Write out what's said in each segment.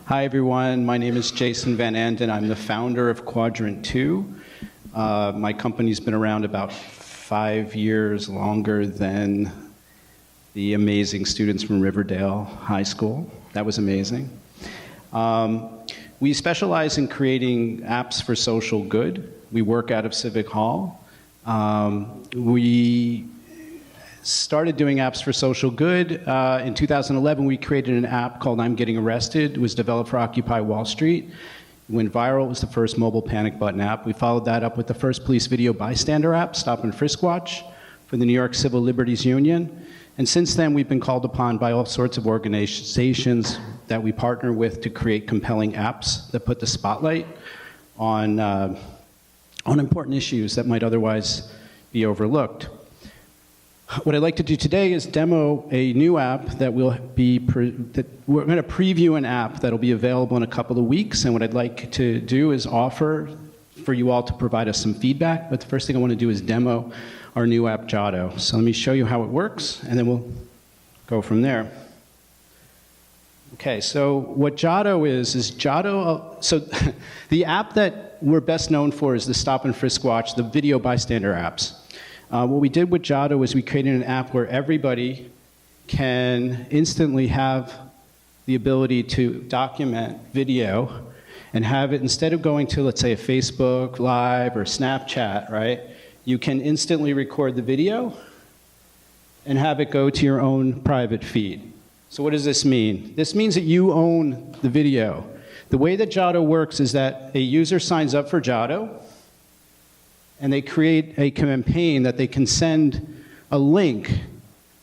Hi, everyone. My name is Jason Van Anden. I'm the founder of Quadrant 2. My company's been around about 5 years longer than the amazing students from Riverdale High School. That was amazing. We specialize in creating apps for social good. We work out of Civic Hall. We started doing apps for social good. In 2011, we created an app called I'm Getting Arrested. It was developed for Occupy Wall Street. It went viral. It was the first mobile panic button app. We followed that up with the first police video bystander app, Stop and Frisk Watch, for the New York Civil Liberties Union. And since then, we've been called upon by all sorts of organizations that we partner with to create compelling apps that put the spotlight on important issues that might otherwise be overlooked. What I'd like to do today is demo a new app that we're going to preview an app that'll be available in a couple of weeks. And what I'd like to do is offer for you all to provide us some feedback. But the first thing I want to do is demo our new app, Giotto. So let me show you how it works, and then we'll go from there. Okay, so what Giotto is Giotto, so the app that we're best known for is the Stop and Frisk Watch, the video bystander apps. What we did with Giotto is we created an app where everybody can instantly have the ability to document video and have it, instead of going to, let's say, a Facebook Live or Snapchat, right? You can instantly record the video and have it go to your own private feed. So what does this mean? This means that you own the video. The way that Giotto works is that a user signs up for Giotto, and they create a campaign that they can send a link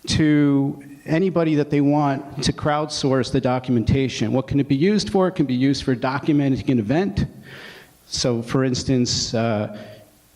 to anybody that they want to crowdsource the documentation. What can it be used for? It can be used for documenting an event. So for instance,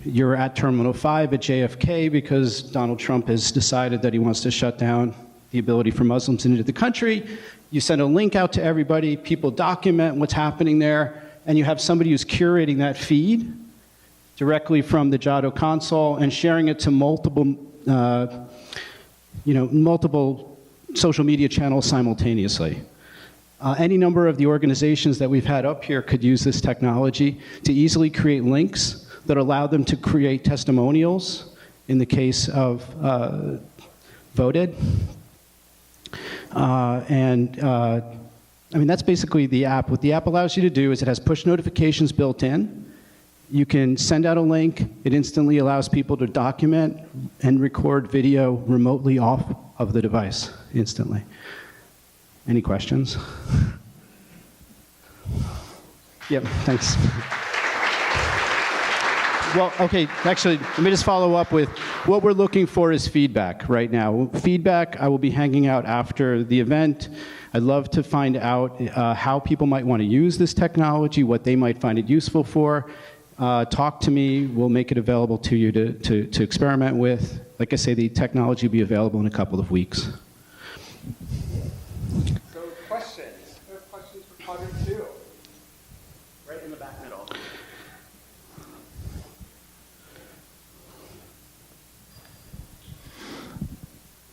you're at Terminal 5 at JFK because Donald Trump has decided that he wants to shut down the ability for Muslims into the country. You send a link out to everybody, people document what's happening there, and you have somebody who's curating that feed directly from the Giotto console and sharing it to multiple social media channels simultaneously. Any number of the organizations that we've had up here could use this technology to easily create links that allow them to create testimonials in the case of voted. That's basically the app. What the app allows you to do is it has push notifications built in. You can send out a link. It instantly allows people to document and record video remotely off of the device instantly. Any questions? Yep, thanks. Well, okay, actually, let me just follow up with what we're looking for is feedback right now. Feedback, I will be hanging out after the event. I'd love to find out how people might want to use this technology, what they might find it useful for. Talk to me. We'll make it available to you to experiment with. Like I say, the technology will be available in a couple of weeks. So questions? There are questions for Quadrant 2. Right in the back middle.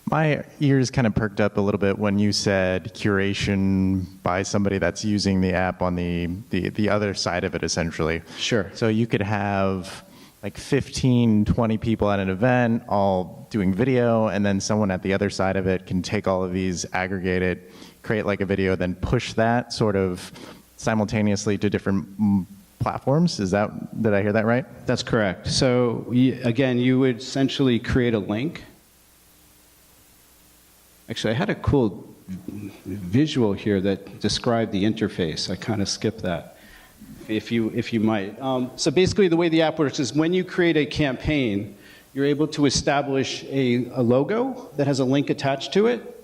My ears kind of perked up a little bit when you said curation by somebody that's using the app on the other side of it, essentially. Sure. So you could have like 15, 20 people at an event all doing video, and then someone at the other side of it can take all of these, aggregate it, create like a video, then push that sort of simultaneously to different platforms. Did I hear that right? That's correct. So again, you would essentially create a link. Actually, I had a cool visual here that described the interface. I kind of skipped that, if you might. So basically, the way the app works is when you create a campaign, you're able to establish a logo that has a link attached to it,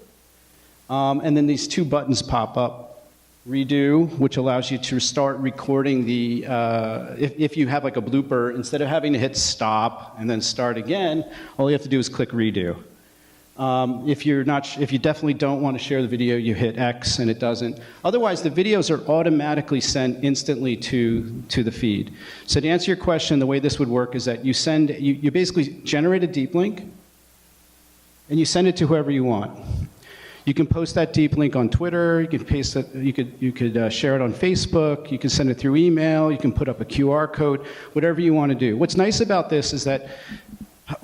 and then these two buttons pop up. Redo, which allows you to start recording the, if you have like a blooper, instead of having to hit stop and then start again, all you have to do is click redo. If you definitely don't want to share the video, you hit X and it doesn't. Otherwise, the videos are automatically sent instantly to the feed. So to answer your question, the way this would work is that you basically generate a deep link and you send it to whoever you want. You can post that deep link on Twitter. You can paste it. You could share it on Facebook. You can send it through email. You can put up a QR code. Whatever you want to do. What's nice about this is that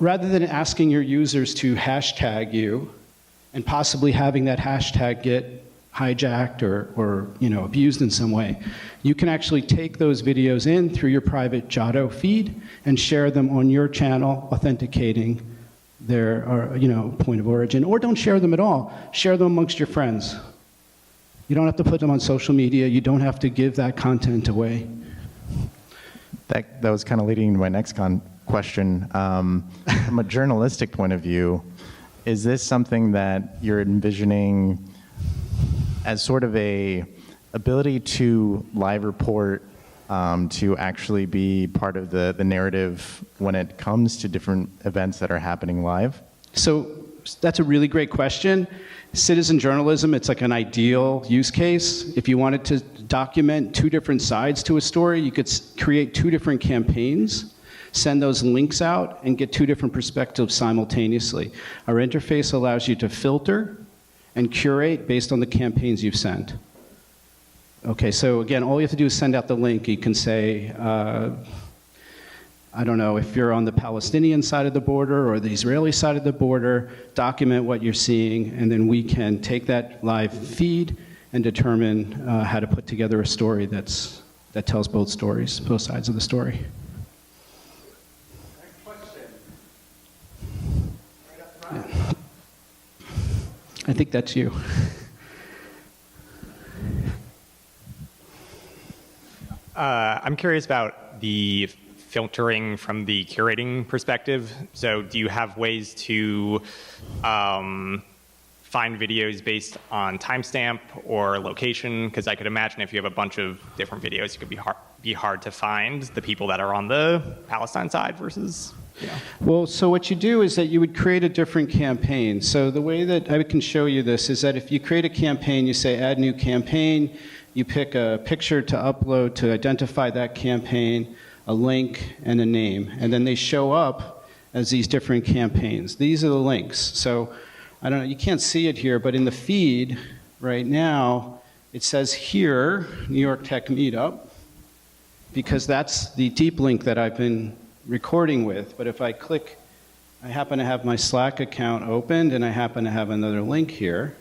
rather than asking your users to hashtag you and possibly having that hashtag get hijacked or abused in some way, you can actually take those videos in through your private Giotto feed and share them on your channel, authenticating their point of origin. Or don't share them at all. Share them amongst your friends. You don't have to put them on social media. You don't have to give that content away. That was kind of leading to my next question. From a journalistic point of view, is this something that you're envisioning as sort of a ability to live report, to actually be part of the narrative when it comes to different events that are happening live? So that's a really great question. Citizen journalism, it's like an ideal use case. If you wanted to document two different sides to a story, you could create two different campaigns, send those links out, and get two different perspectives simultaneously. Our interface allows you to filter and curate based on the campaigns you've sent. Okay, so again, all you have to do is send out the link. You can say, I don't know, if you're on the Palestinian side of the border or the Israeli side of the border, document what you're seeing, and then we can take that live feed and determine how to put together a story that tells both stories, both sides of the story. Next question. Right up front. Yeah. I think that's you. I'm curious about the filtering from the curating perspective. So do you have ways to find videos based on timestamp or location? Because I could imagine if you have a bunch of different videos, it could be hard to find the people that are on the Palestine side versus... Yeah. Well, so what you do is that you would create a different campaign. So the way that I can show you this is that if you create a campaign, you say add new campaign, you pick a picture to upload to identify that campaign, a link, and a name. And then they show up as these different campaigns. These are the links. So I don't know, you can't see it here, but in the feed right now, it says here, New York Tech Meetup, because that's the deep link that I've been recording with. But if I click, I happen to have my Slack account opened and I happen to have another link here.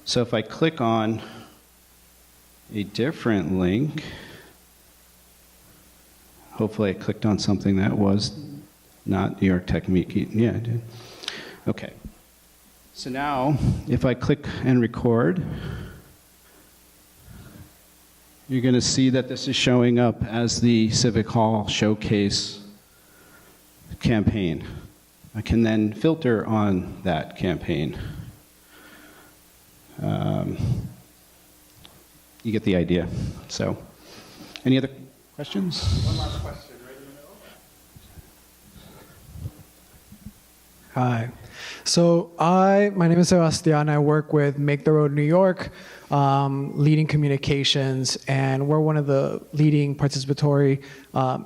So if I click on a different link, hopefully I clicked on something that was not New York Tech Meetup. Yeah, I did. Okay. So now if I click and record, you're going to see that this is showing up as the Civic Hall Showcase campaign. I can then filter on that campaign. You get the idea. So, any other questions? One last question, right in the middle. Hi. So my name is Sebastian. I work with Make the Road New York, leading communications, and we're one of the leading participatory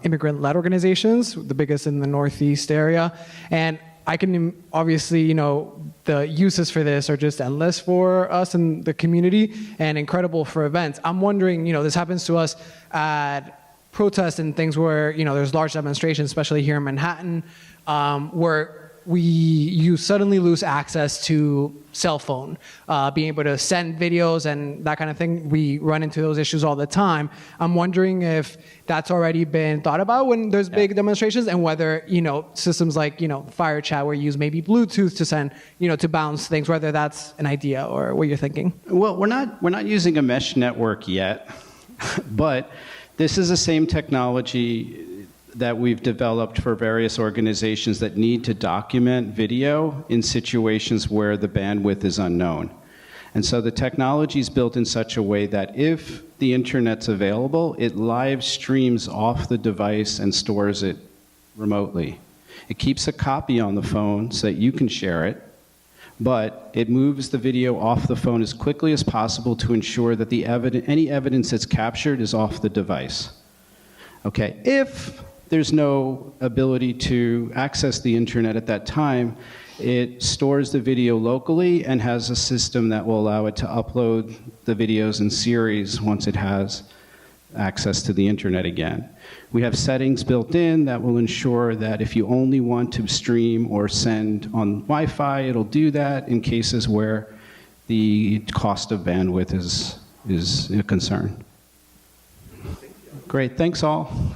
immigrant-led organizations, the biggest in the Northeast area. And I can obviously, the uses for this are just endless for us in the community and incredible for events. I'm wondering, this happens to us at protests and things where, there's large demonstrations, especially here in Manhattan, where you suddenly lose access to cell phone, being able to send videos and that kind of thing. We run into those issues all the time. I'm wondering if that's already been thought about when there's big demonstrations, and whether, systems like, Fire Chat, where you use maybe Bluetooth to send, to bounce things, whether that's an idea or what you're thinking. Well, we're not using a mesh network yet, but this is the same technology that we've developed for various organizations that need to document video in situations where the bandwidth is unknown. And so the technology is built in such a way that if the internet's available, it live streams off the device and stores it remotely. It keeps a copy on the phone so that you can share it, but it moves the video off the phone as quickly as possible to ensure that any evidence that's captured is off the device. Okay, if there's no ability to access the internet at that time, It stores the video locally and has a system that will allow it to upload the videos in series once it has access to the internet again. We have settings built in that will ensure that if you only want to stream or send on Wi-Fi, it'll do that in cases where the cost of bandwidth is a concern. Great, thanks all.